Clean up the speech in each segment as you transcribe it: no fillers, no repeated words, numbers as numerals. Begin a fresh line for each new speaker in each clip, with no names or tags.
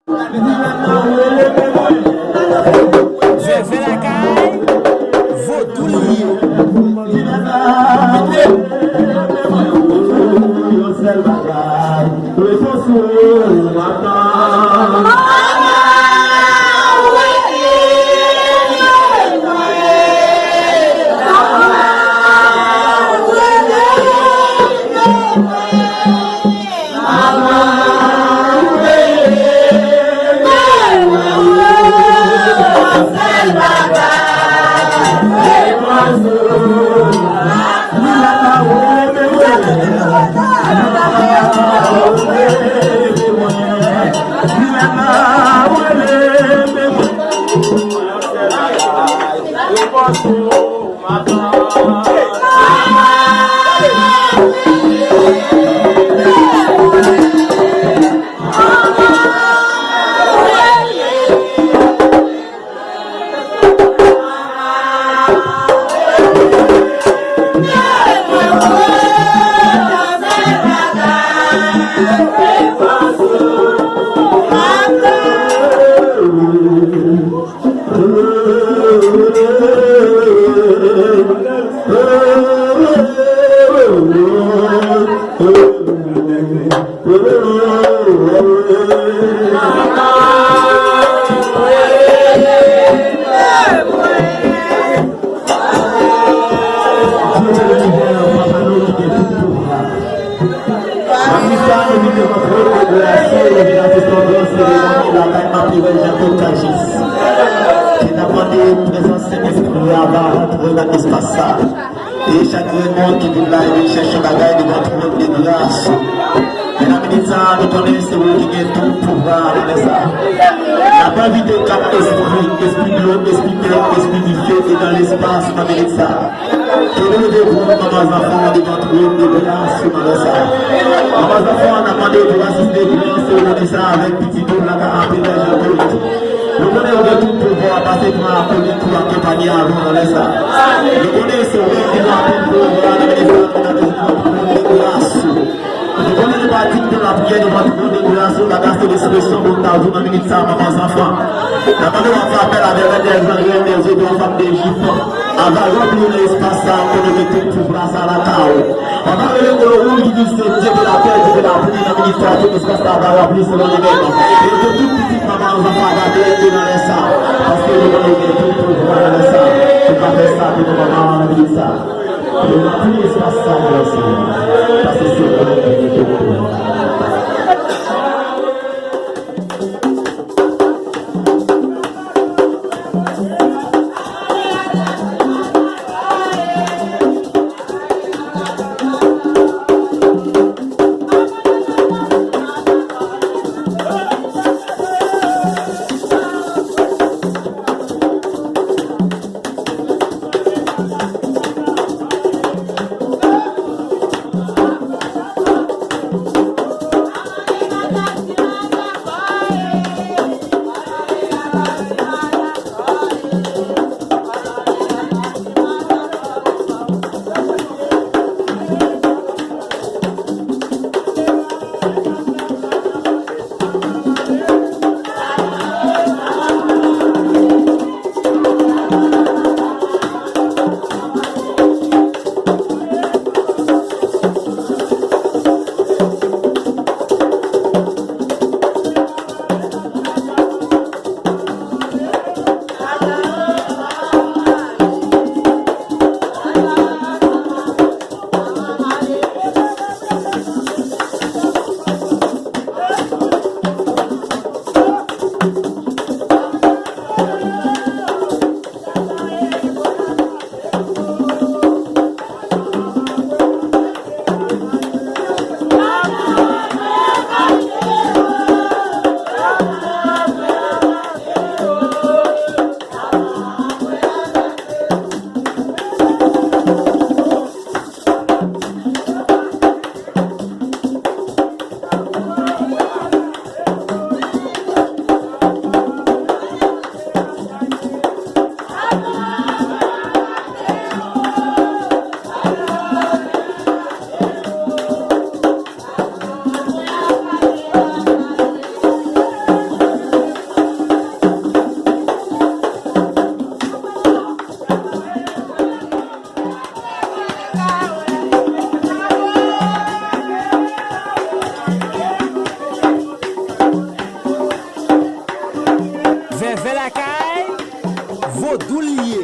Je fais la caille, vaudoulier. Et chaque monde qui vient là, il cherche la bagaille de votre monde de grâce. Et la ministre, nous connaissons c'est vous qui avez tout pouvoir avec ça. La pas vie de cap esprit de l'eau, esprit de l'eau, esprit du feu et dans l'espace, on avec ça. Que nous devons, maman enfants, de votre monde de grâce, avec ça. Maman enfants, on a demandé pour assister, on a ça avec petit tour, la carapée, les gens. Nous connaissons tout pouvoir passer pour la police pour accompagner avant de ça. Nous connaissons tout pouvoir avec les gens de grâce. Nous connaissons pas tout de la prière de votre monde de grâce, la grâce de l'expression de la journée de minute, ça, maman enfants. La manière dont on fait appel à des Israéliens, des autres femmes d'Égypte, avant de remplir l'espace, ça, on devait tout pouvoir à la chaos. On va aller pour le rôle qui dit c'est Dieu de la paix, Dieu de la pluie, la ministère, tout l'espace, ça va remplir selon les règles. Et de toute petite maman, on va pas garder dans les ça. Parce que nous allons tout pouvoir dans les ça. On va faire ça, tout le monde va dire ça. Et on a tout l'espace, ça, parce que c'est vraiment tout pouvoir.
Vaudoulier.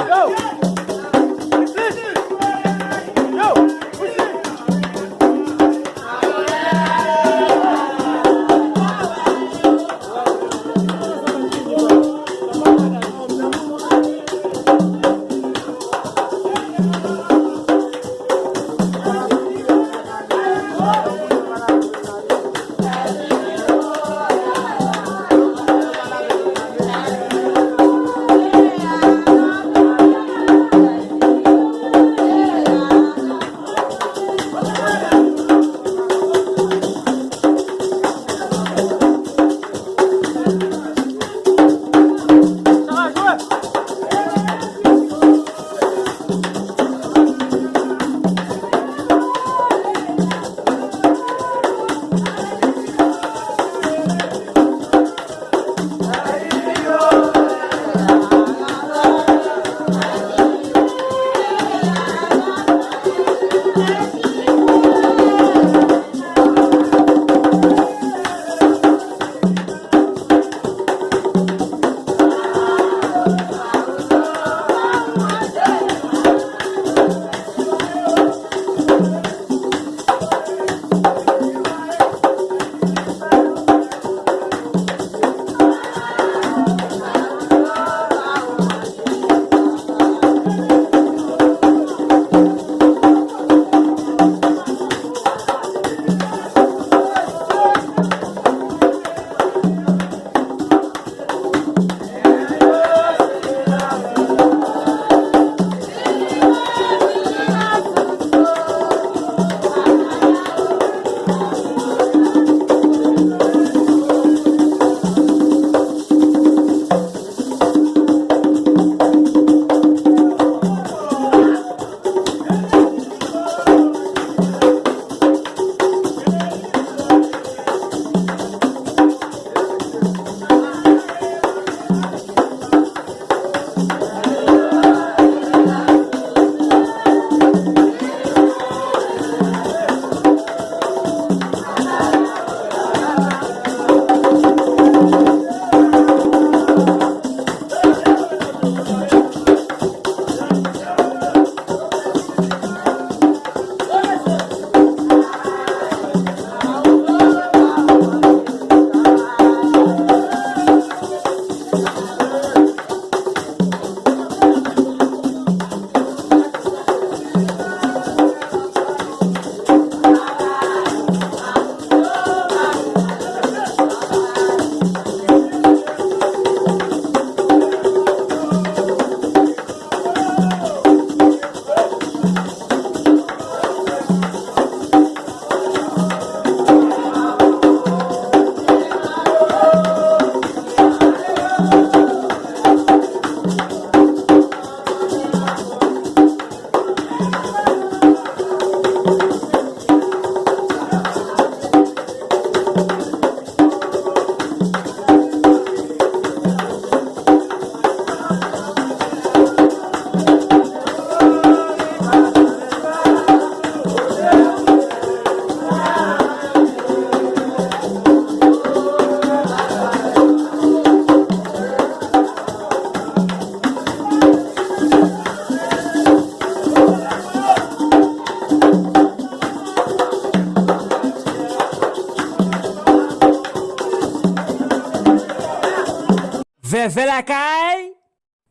Vevelakay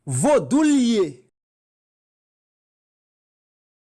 Vaudoulier.